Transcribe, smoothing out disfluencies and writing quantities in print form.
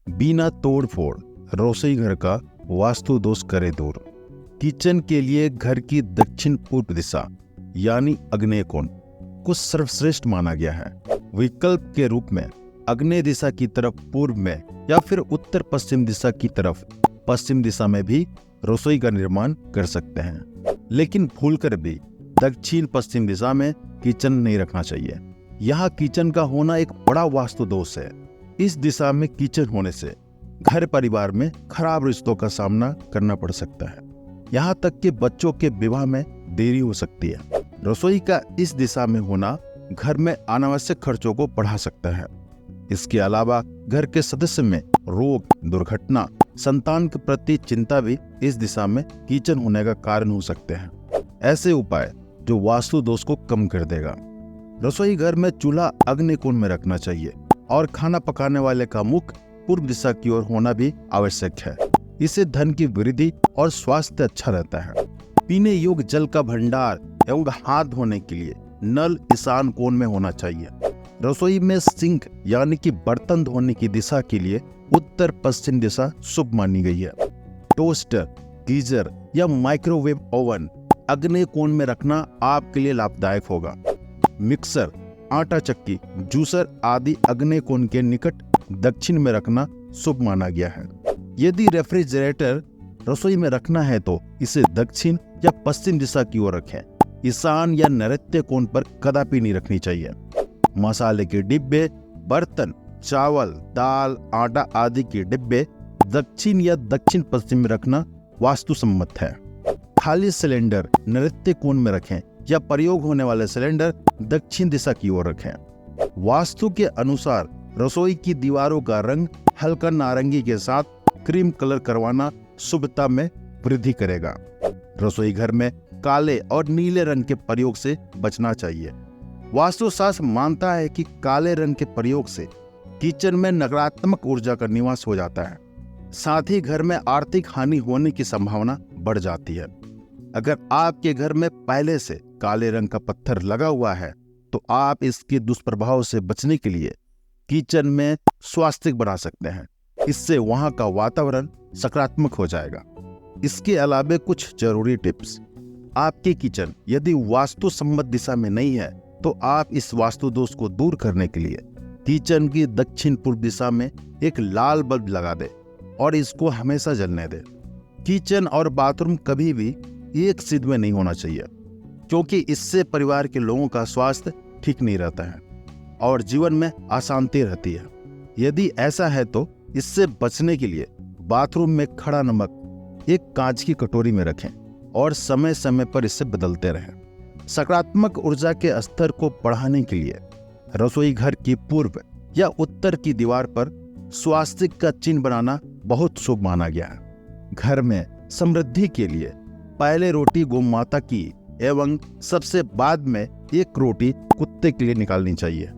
बिना तोड़ फोड़ रसोई घर का वास्तु दोष करे दूर। किचन के लिए घर की दक्षिण पूर्व दिशा यानी आग्नेय कोण को सर्वश्रेष्ठ माना गया है। विकल्प के रूप में आग्नेय दिशा की तरफ पूर्व में या फिर उत्तर पश्चिम दिशा की तरफ पश्चिम दिशा में भी रसोई का निर्माण कर सकते हैं, लेकिन भूलकर भी दक्षिण पश्चिम दिशा में किचन नहीं रखना चाहिए। यहाँ किचन का होना एक बड़ा वास्तु दोष है। इस दिशा में किचन होने से घर परिवार में खराब रिश्तों का सामना करना पड़ सकता है। यहाँ तक कि बच्चों के विवाह में देरी हो सकती है। रसोई का इस दिशा में होना घर में अनावश्यक खर्चों को बढ़ा सकता है। इसके अलावा घर के सदस्य में रोग, दुर्घटना, संतान के प्रति चिंता भी इस दिशा में किचन होने का कारण हो सकते हैं। ऐसे उपाय जो वास्तु दोष को कम कर देगा। रसोई घर में चूल्हा आग्नेय कोण में रखना चाहिए और खाना पकाने वाले का मुख पूर्व दिशा की ओर होना भी आवश्यक है। इससे धन की वृद्धि और स्वास्थ्य अच्छा रहता है। पीने योग्य जल का भंडार एवं हाथ धोने के लिए नल ईशान कोण में होना चाहिए। रसोई में सिंक यानी कि बर्तन धोने की दिशा के लिए उत्तर पश्चिम दिशा शुभ मानी गई है। टोस्टर, गीजर या माइक्रोवेव ओवन आग्नेय कोण में रखना आपके लिए लाभदायक होगा। मिक्सर, आटा चक्की, जूसर आदि आग्नेय कोण के निकट दक्षिण में रखना शुभ माना गया है। यदि रेफ्रिजरेटर रसोई में रखना है तो इसे दक्षिण या पश्चिम दिशा की ओर रखें। ईशान या नैऋत्य कोण पर कदापि नहीं रखनी चाहिए। मसाले के डिब्बे, बर्तन, चावल, दाल, आटा आदि के डिब्बे दक्षिण या दक्षिण पश्चिम में रखना वास्तु सम्मत है। खाली सिलेंडर नैऋत्य कोण में रखें या प्रयोग होने वाले सिलेंडर दक्षिण दिशा की ओर रखें। वास्तु के अनुसार रसोई की दीवारों का रंग हल्का नारंगी के साथ क्रीम कलर करवाना शुभता में वृद्धि करेगा। रसोई घर में काले और नीले रंग के प्रयोग से बचना चाहिए। वास्तुशास्त्र मानता है कि काले रंग के प्रयोग से किचन में नकारात्मक ऊर्जा का निवास हो जाता है। साथ ही घर में आर्थिक हानि होने की संभावना बढ़ जाती है। अगर आपके घर में पहले से काले रंग का पत्थर लगा हुआ है तो आप इसके दुष्प्रभाव से बचने के लिए किचन में स्वास्तिक बना सकते हैं। इससे वहां का वातावरण सकारात्मक हो जाएगा। इसके अलावा कुछ जरूरी टिप्स। आपकी किचन यदि वास्तु सम्मत दिशा में नहीं है तो आप इस वास्तु दोष को दूर करने के लिए किचन की दक्षिण पूर्व दिशा में एक लाल बल्ब लगा दे और इसको हमेशा जलने दे। किचन और बाथरूम कभी भी एक सिद्ध में नहीं होना चाहिए, क्योंकि इससे परिवार के लोगों का स्वास्थ्य ठीक नहीं रहता है और जीवन में अशांति रहती है। यदि ऐसा है तो इससे बचने के लिए बाथरूम में खड़ा नमक एक कांच की कटोरी में रखें और समय समय पर इसे बदलते रहें। सकारात्मक ऊर्जा के स्तर को बढ़ाने के लिए रसोई घर की पूर्व या उत्तर की दीवार पर स्वास्तिक का चिन्ह बनाना बहुत शुभ माना गया है। घर में समृद्धि के लिए पहले रोटी गौ माता की एवं सबसे बाद में एक रोटी कुत्ते के लिए निकालनी चाहिए।